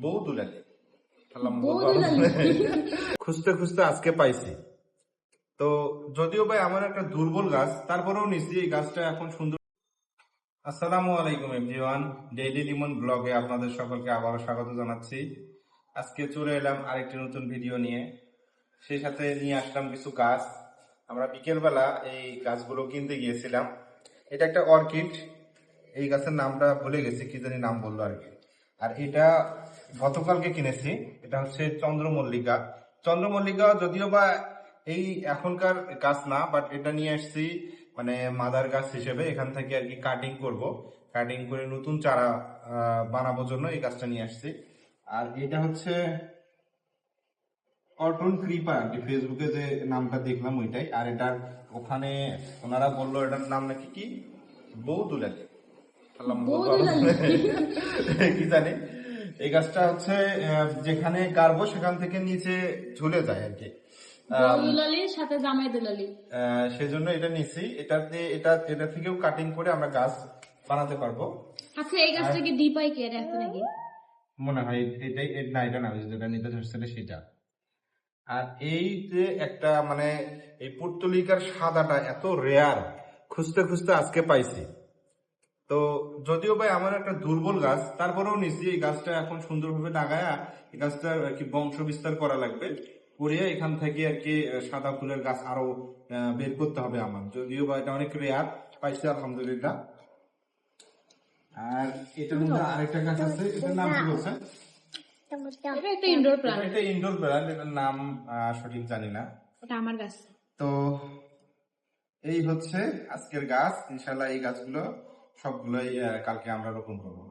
বউ দুলালি বউ দুলালি। খুঁজতে খুঁজতে আজকে পাইছি। তো যদিও ভাই আমার একটা দুর্বল গাছ, তারপরেও নিচ্ছি এই গাছটা এখন সুন্দর। আসসালামু আলাইকুম এভরিওয়ান, ডেইলি লিমন ব্লগে আপনাদের সকলকে আবারও স্বাগত জানাচ্ছি। আজকে চলে এলাম আরেকটি নতুন ভিডিও নিয়ে, সেই সাথে নিয়ে আসলাম কিছু গাছ। আমরা বিকেলবেলা এই গাছগুলো কিনতে গিয়েছিলাম। এটা একটা অর্কিড, এই গাছের নামটা ভুলে গেছি, কি জানি নাম বললো আর কি। আর এটা গতকালকে কিনেছি, এটা হচ্ছে চন্দ্রমল্লিকা। চন্দ্রমল্লিকা যদিও বা এই এখনকার গাছ না, বাট এটা নিয়ে আসছি মানে মাদার গাছ হিসেবে। এখান থেকে আর কি কাটিং করব, কাটিং করে নতুন চারা বানানোর জন্য এই গাছটা নিয়ে আসছি। আর এটা হচ্ছে কটন ক্রিপার, আর কি ফেসবুকে যে নামটা দেখলাম ওইটাই। আর এটার ওখানে ওনারা বললো এটার নাম নাকি কি বউ দুলালি, বউ দুলালি। কি জানি। এই গাছটা হচ্ছে যেখানে গাড়বো সেখান থেকে নিচে ঝুলে যায় আর কি। বউ দুলালির সাথে জামাই দুলালি। সেজন্য এটা নিছি। এটাতে এটা থেকেও কাটিং করে আমরা গাছ বানাতে পারবো। আচ্ছা, এই গাছটা কি দীপাই কে আছে নাকি? মনে হয় এটাই, না এটা না, যেটা নিতে ধরছিল সেটা। আর এই যে একটা মানে এই পুর্তলিকার সাদাটা এত রেয়ার, খুঁজতে খুঁজতে আজকে পাইছি। তো যদিও ভাই আমার একটা দুর্বল গাছ, তারপরেও নিচ্ছি এই গাছটা এখন সুন্দরভাবে লাগায়া এই গাছটা আর কি বংশ বিস্তার করা লাগবে। করে এখান থেকে আর কি সাদা ফুলের গাছ আরো বের করতে হবে আমার। যদিও বা এটা অনেক রেয়ার, পাইছি আলহামদুলিল্লাহ। আর এটার মধ্যে আরেকটা গাছ আছে, এটার নাম কি বলছেন? এটা একটা ইনডোর প্ল্যান্ট। এটা ইনডোর প্ল্যান্ট, এটার নাম সঠিক জানি না। এটা আমার গাছ। তো এই হচ্ছে আজকের গাছ। ইনশাল্লাহ এই গাছগুলো সবগুলোই কালকে আমরা রোপণ করবো।